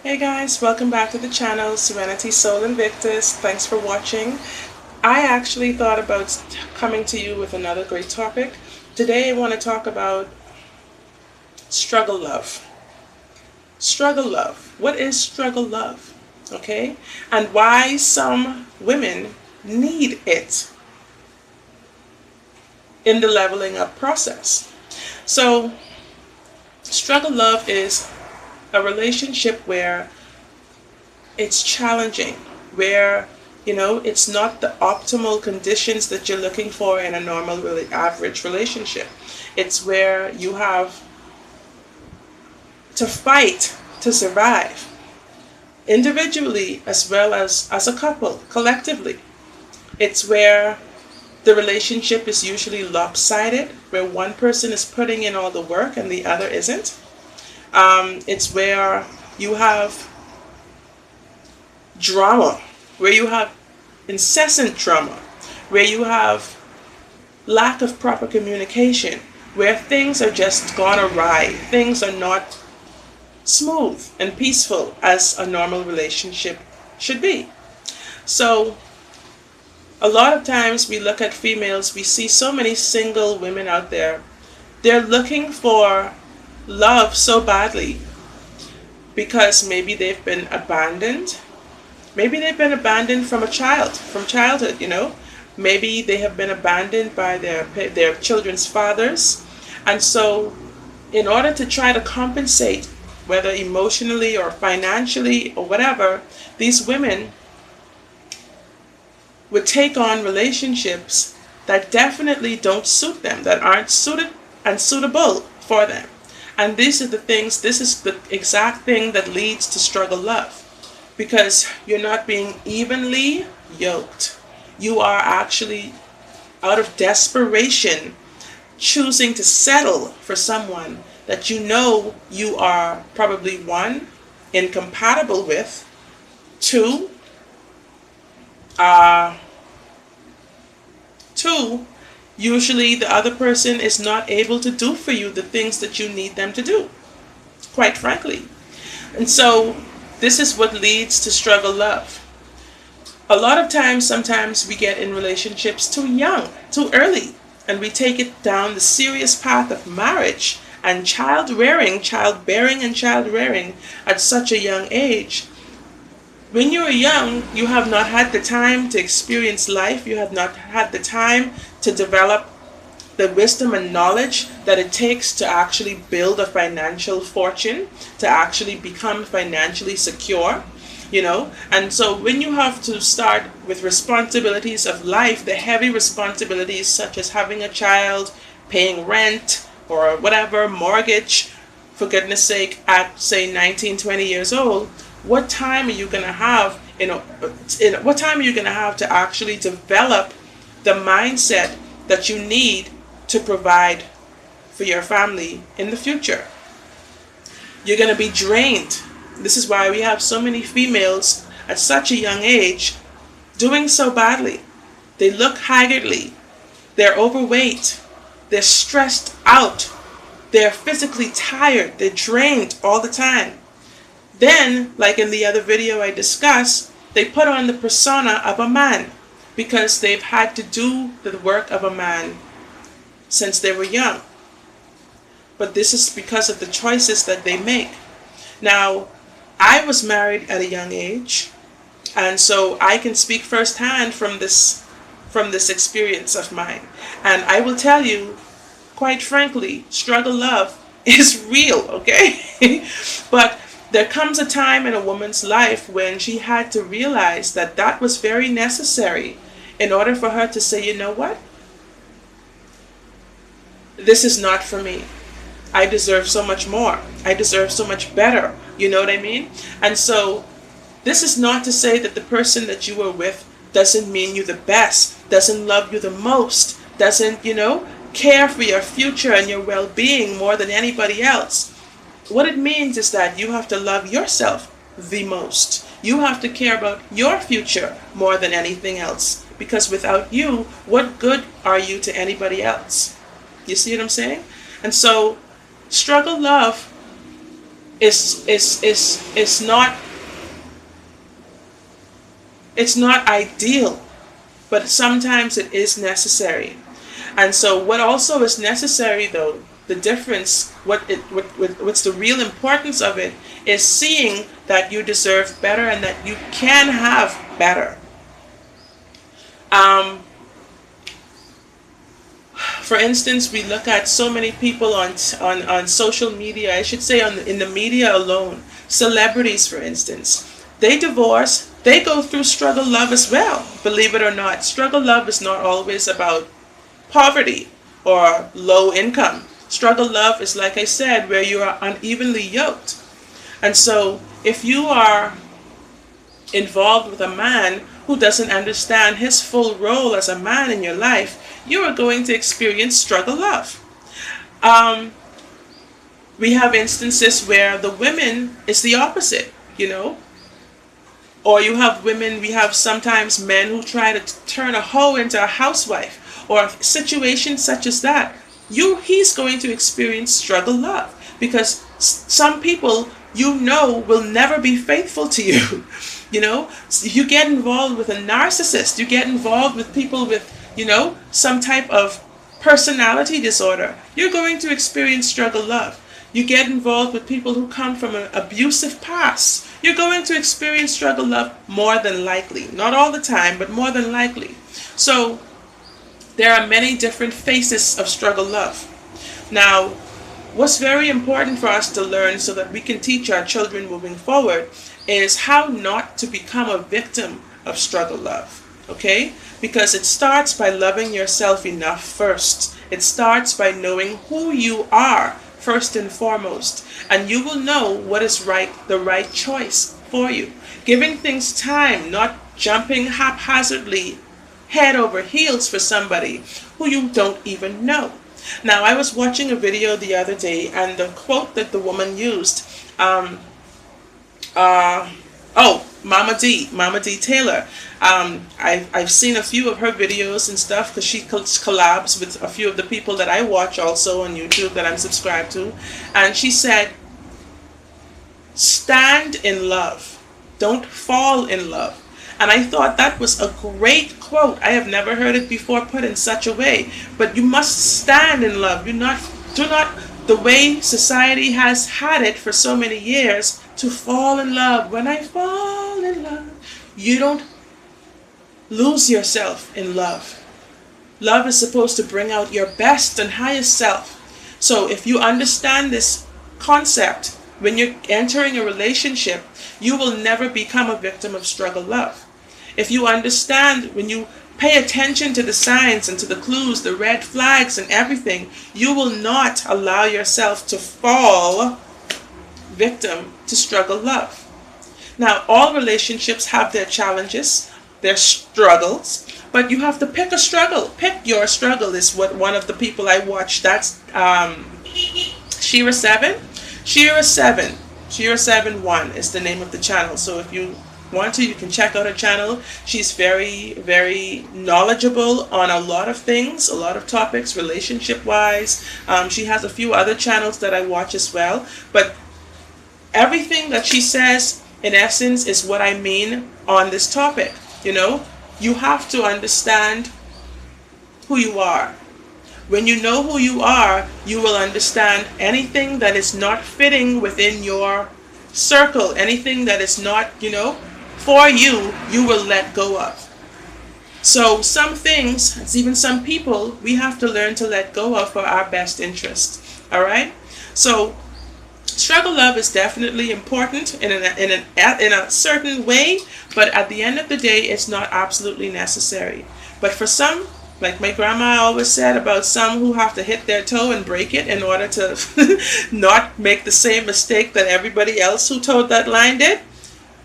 Hey guys, welcome back to the channel Serenity Soul Invictus. Thanks for watching. I actually thought about coming to you with another great topic. Today I want to talk about struggle love. Struggle love. What is struggle love? Okay? And why some women need it in the leveling up process. So, struggle love is a relationship where it's challenging, where it's not the optimal conditions that you're looking for in a normal, really average relationship. It's where you have to fight to survive, individually as well as a couple, collectively. It's where the relationship is usually lopsided, where one person is putting in all the work and the other isn't. It's where you have drama, where you have incessant drama, where you have lack of proper communication, where things are just gone awry, things are not smooth and peaceful as a normal relationship should be. So, a lot of times we look at females, we see so many single women out there. They're looking for love so badly because maybe they've been abandoned. Maybe they've been abandoned from childhood. Maybe they have been abandoned by their children's fathers. And so, in order to try to compensate, whether emotionally or financially or whatever, these women would take on relationships that definitely don't suit them, that aren't suited and suitable for them. And this is the exact thing that leads to struggle love. Because you're not being evenly yoked. You are actually, out of desperation, choosing to settle for someone that you are probably, one, incompatible with, two, uh, two, usually the other person is not able to do for you the things that you need them to do, quite frankly. And so this is what leads to struggle love. A lot of times, sometimes we get in relationships too young, too early, and we take it down the serious path of marriage and childbearing and child rearing at such a young age. When you are young, you have not had the time to experience life, you have not had the time to develop the wisdom and knowledge that it takes to actually build a financial fortune, to actually become financially secure. And so when you have to start with responsibilities of life, the heavy responsibilities such as having a child, paying rent, or whatever, mortgage, for goodness sake, at say 19, 20 years old, what time are you going to have, what time are you going to have to actually develop the mindset that you need to provide for your family in the future? You're going to be drained. This is why we have so many females at such a young age doing so badly. They look haggardly. They're overweight. They're stressed out. They're physically tired. They're drained all the time. Then, like in the other video I discussed, they put on the persona of a man because they've had to do the work of a man since they were young. But this is because of the choices that they make. Now, I was married at a young age, and so I can speak firsthand from this experience of mine. And I will tell you, quite frankly, struggle love is real, okay? But there comes a time in a woman's life when she had to realize that that was very necessary in order for her to say, you know what? This is not for me. I deserve so much more. I deserve so much better. You know what I mean? And so this is not to say that the person that you were with doesn't mean you the best, doesn't love you the most, doesn't, care for your future and your well-being more than anybody else. What it means is that you have to love yourself the most. You have to care about your future more than anything else. Because without you, what good are you to anybody else? You see what I'm saying? And so, struggle love is not, it's not ideal, but sometimes it is necessary. And so what also is necessary though, the difference, what's the real importance of it, is seeing that you deserve better and that you can have better. For instance, we look at so many people on social media, I should say in the media alone, celebrities for instance, they divorce, they go through struggle love as well, believe it or not. Struggle love is not always about poverty or low income. Struggle love is, like I said, where you are unevenly yoked. And so if you are involved with a man who doesn't understand his full role as a man in your life, you are going to experience struggle love. We have instances where the women is the opposite, you know, or you have women, we have sometimes men who try to turn a hoe into a housewife, or situations such as that. He's going to experience struggle love, because some people, you know, will never be faithful to you. You know, you get involved with a narcissist, you get involved with people with, you know, some type of personality disorder, you're going to experience struggle love. You get involved with people who come from an abusive past, you're going to experience struggle love more than likely. Not all the time, but more than likely. So there are many different faces of struggle love. Now, what's very important for us to learn so that we can teach our children moving forward is how not to become a victim of struggle love. Okay? Because it starts by loving yourself enough first. It starts by knowing who you are first and foremost. And you will know what is right, the right choice for you. Giving things time, not jumping haphazardly head over heels for somebody who you don't even know. Now, I was watching a video the other day, and the quote that the woman used, Mama D Taylor. I've seen a few of her videos and stuff, because she collabs with a few of the people that I watch also on YouTube that I'm subscribed to. And she said, stand in love. Don't fall in love. And I thought that was a great quote. I have never heard it before put in such a way. But you must stand in love. Do not, the way society has had it for so many years, to fall in love. When I fall in love, you don't lose yourself in love. Love is supposed to bring out your best and highest self. So if you understand this concept, when you're entering a relationship, you will never become a victim of struggle love. If you understand, when you pay attention to the signs and to the clues, the red flags and everything, you will not allow yourself to fall victim to struggle love. Now, all relationships have their challenges, their struggles, but you have to pick a struggle. Pick your struggle is what one of the people I watched, that's Shira 7. Shira 7 1 is the name of the channel. So if you want to, you can check out her channel. She's very, very knowledgeable on a lot of things, a lot of topics, relationship wise. She has a few other channels that I watch as well. But everything that she says, in essence, is what I mean on this topic. You know, you have to understand who you are. When you know who you are, you will understand anything that is not fitting within your circle, anything that is not, you know, for you, you will let go of. So some things, even some people, we have to learn to let go of for our best interest. All right? So struggle love is definitely important in a certain way, but at the end of the day, it's not absolutely necessary. But for some, like my grandma always said about some who have to hit their toe and break it in order to not make the same mistake that everybody else who toed that line did,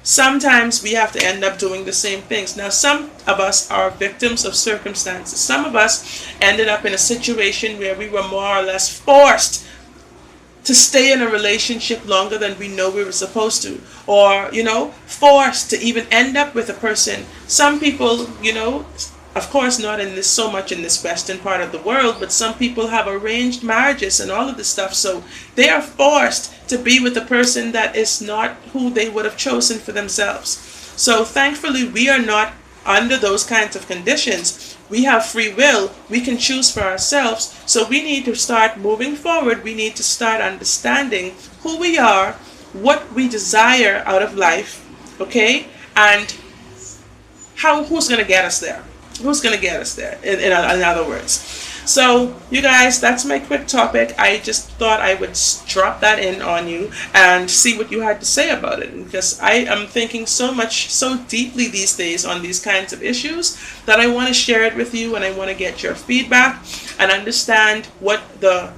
sometimes we have to end up doing the same things. Now, some of us are victims of circumstances. Some of us ended up in a situation where we were more or less forced to stay in a relationship longer than we know we were supposed to, or, you know, forced to even end up with a person. Some people, you know, Of course, not in this so much in this Western part of the world, but some people have arranged marriages and all of this stuff. So they are forced to be with a person that is not who they would have chosen for themselves. So thankfully, we are not under those kinds of conditions. We have free will. We can choose for ourselves. So we need to start moving forward. We need to start understanding who we are, what we desire out of life, okay? And who's going to get us there? Who's going to get us there, in other words? So, you guys, that's my quick topic. I just thought I would drop that in on you and see what you had to say about it. Because I am thinking so deeply these days on these kinds of issues that I want to share it with you, and I want to get your feedback and understand what the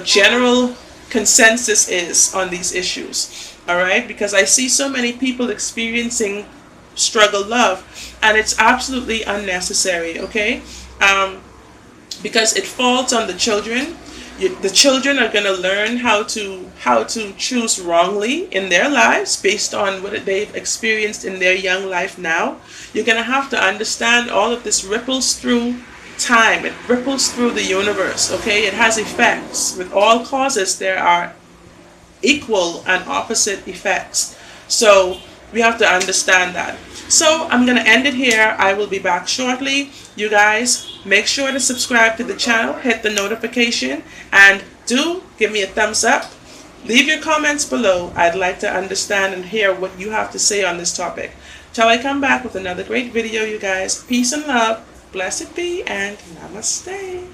general consensus is on these issues. All right? Because I see so many people experiencing struggle love, and it's absolutely unnecessary, okay? Because it falls on the children. The children are going to learn how to choose wrongly in their lives based on what they've experienced in their young life now. You're going to have to understand all of this ripples through time. It ripples through the universe, okay? It has effects. With all causes, there are equal and opposite effects. So we have to understand that. So I'm going to end it here. I will be back shortly. You guys, make sure to subscribe to the channel, hit the notification, and do give me a thumbs up. Leave your comments below. I'd like to understand and hear what you have to say on this topic. Till I come back with another great video, you guys. Peace and love. Blessed be and namaste.